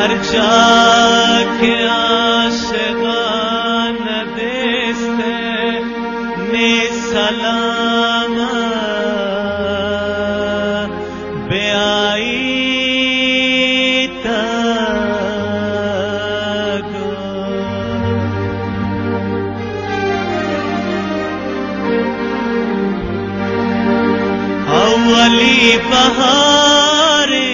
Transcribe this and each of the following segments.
Arca ke aşıgan deste ne salama beai tago awali bahare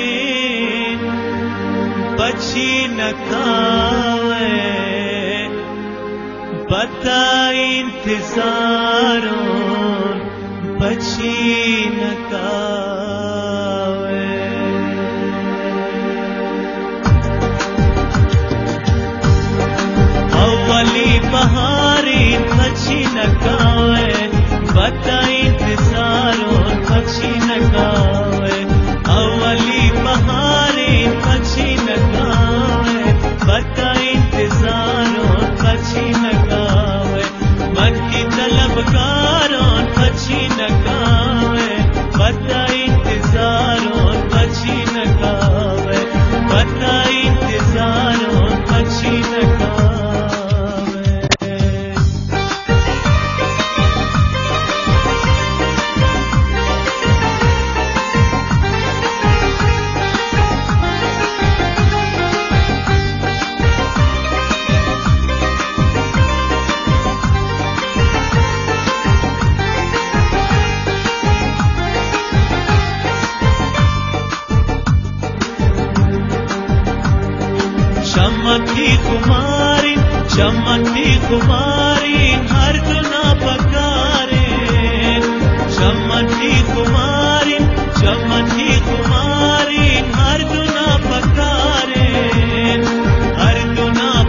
बची न खावे बता इंतजारों बची न खावे अव्वली बहारी बची न खावे बता इंतजारों बची न खावे अव्वली बहारी बची न खावे बता इंतजारों बची न खावे मन की तलबगारों बची न खावे बता इंतजारों बची न खावे बता इंतजारों बची न खावे चमकती कुमारी हर दुना पकारे चमकती कुमारी हर दुना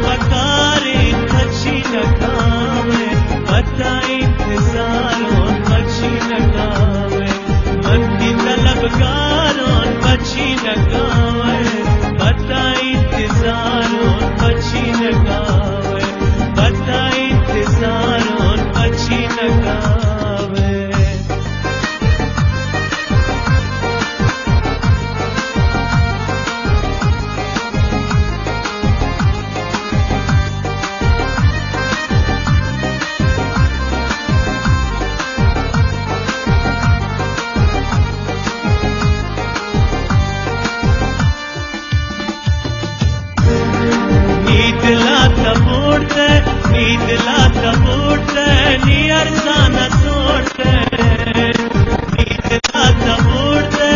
पकारे बची न खावे बता इंतजारों बची न खावे मन की तलबगारों बची न खावे बता इंतजारों बची न खावे बता इंतजारों बची न खावे नींद लाता मूर्ते नी अरसाना सोड़ते नींद लाता मूर्ते